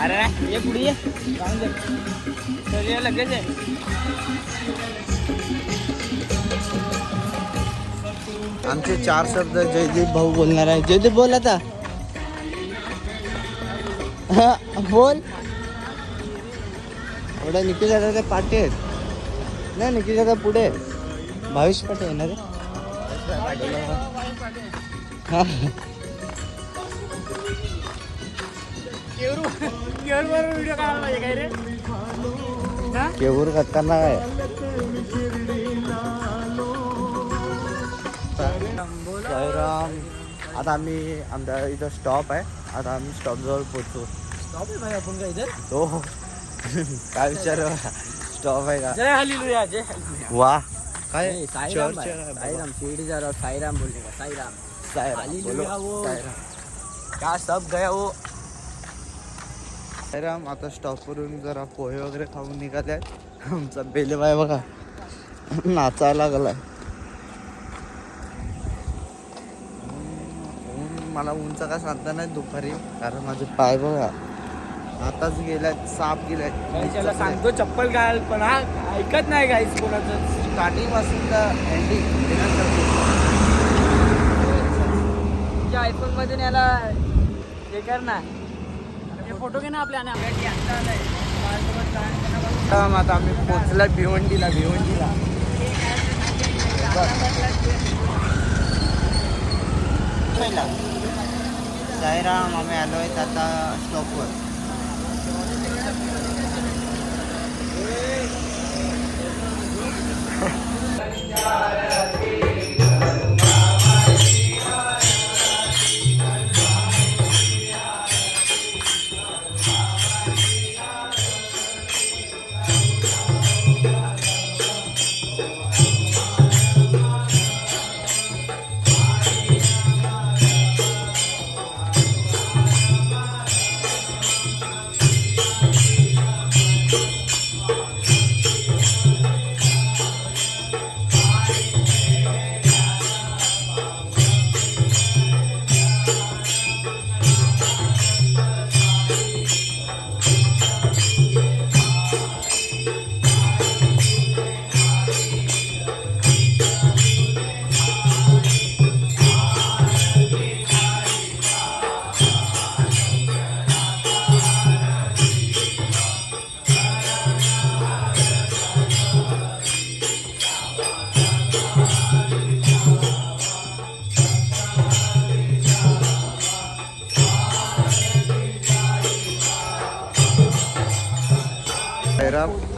अरे ये पुढे ये लगेच आहे. आमचे 4 शब्द जयदीप भाऊ बोलणार आहे. जयदीप बोल आता. बोल. एवढ्या निकी दादा पाठी आहेत नाही. निकी दादा पुढे भावेश पाठी येणार आहे. व्हिडिओ काढायला पाहिजे काय रे. केवूर खतरनाक आहे. साईराम. आता आम्ही आमच्या इथं स्टॉप आहे. आता आम्ही स्टॉप जवळ पोहोचू. स्टॉप आहे भाई आपण काय इधर. तो काय विचार स्टॉप आहे का. जय हालेलुया जय हालेलुया. वाह काय साईराम साईराम शिरडी जा रहा साईराम बोलने का. साईराम साईराम वो साईराम. क्या सब गया वो. साईराम. आता स्टॉपवरून जरा पोहे वगैरे खाऊन निघाले आहेत. आमचा बेलेबाय बघा नाचायला लागलाय. मला उंचा का सांगता नाही दुपारी कारण माझे पाय बघा आताच गेल्यात. साप गेल्यात. त्याला सांगतो चप्पल घाल पण हा ऐकत नाही गाईस कोणाचं. स्टार्टिंग पासून तर एंडिंग तुझ्या आयफोन मधून याला हे कर ना. फोटो घे ना आपल्या. आता आम्ही पोचला भिवंडीला. साईराम. आम्ही आलो आहेत आता स्टॉपवर.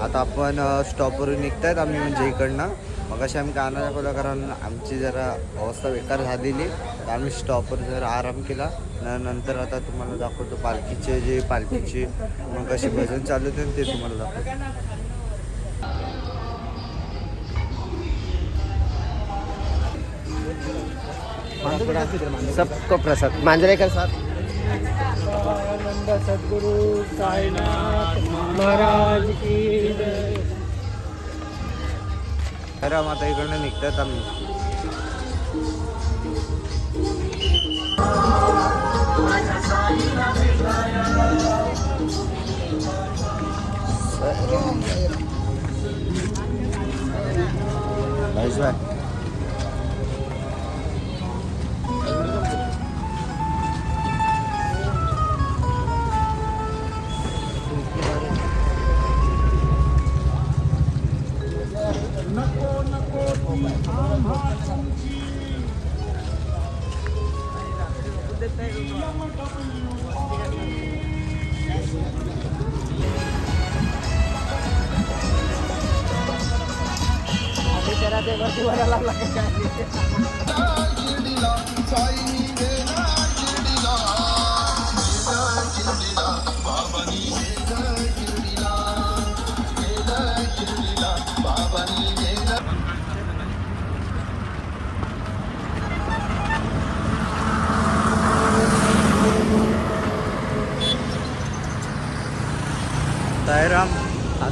आता आपण स्टॉपवरून निघतायत आम्ही म्हणजे इकडनं. मग अशी आम्ही गाणं दाखवलं कारण आमची जरा अवस्था बेकार झालेली. तर आम्ही स्टॉपवर जरा आराम केला. नंतर आता तुम्हाला दाखवतो पालखीचे मग अशी भजन चालू होते ते तुम्हाला दाखवतो. सबको प्रसाद मांजरेकर साथ. सद्गुरु साईनाथ महाराज की जय. अरे आता इकडनं निघतात आम्ही.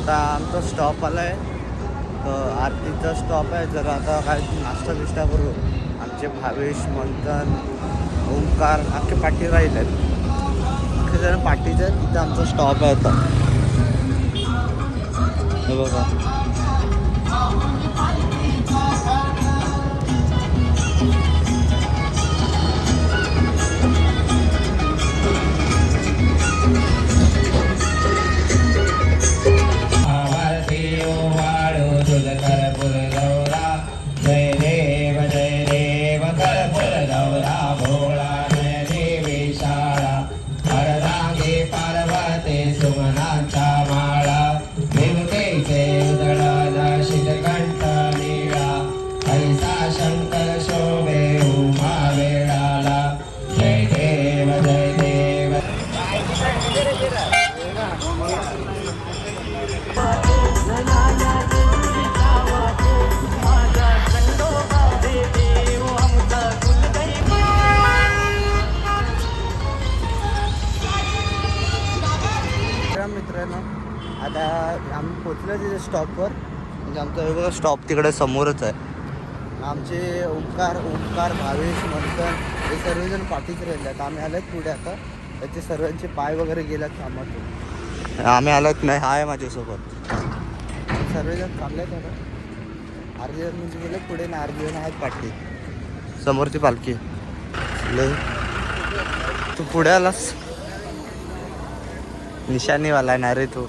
आता आमचा स्टॉप आला आहे, आरतीचा स्टॉप आहे. जरा आता काय नाश्ता बिष्टा करू. आमचे भावेश, मंथन, ओंकार अख्खे पाठी राहिले आहेत. अख्खे जण पाठीचे आहेत. तिथं आमचा स्टॉप आहे आता. हे बघा. मित्रांनो आता आम्ही पोचलो तिथे स्टॉपवर. म्हणजे आमचा स्टॉप तिकडे समोरच आहे. आमचे ओंकार, भावेश, मंथन हे सर्वजण पाठीच राहिले आहेत. आम्ही आलोत पुढे आता. त्याचे सर्वांचे पाय वगैरे गेल्यात कामातून. आम्ही आलोत नाही, आहे माझ्यासोबत. सर्वजण चालले आहेत आता. अर्धे जण म्हणजे गेले पुढे ना, अर्धे जण आहेत पाठी. समोरची पालखी. तू पुढे आलास, निशाणीवाला आहे ना रे तू.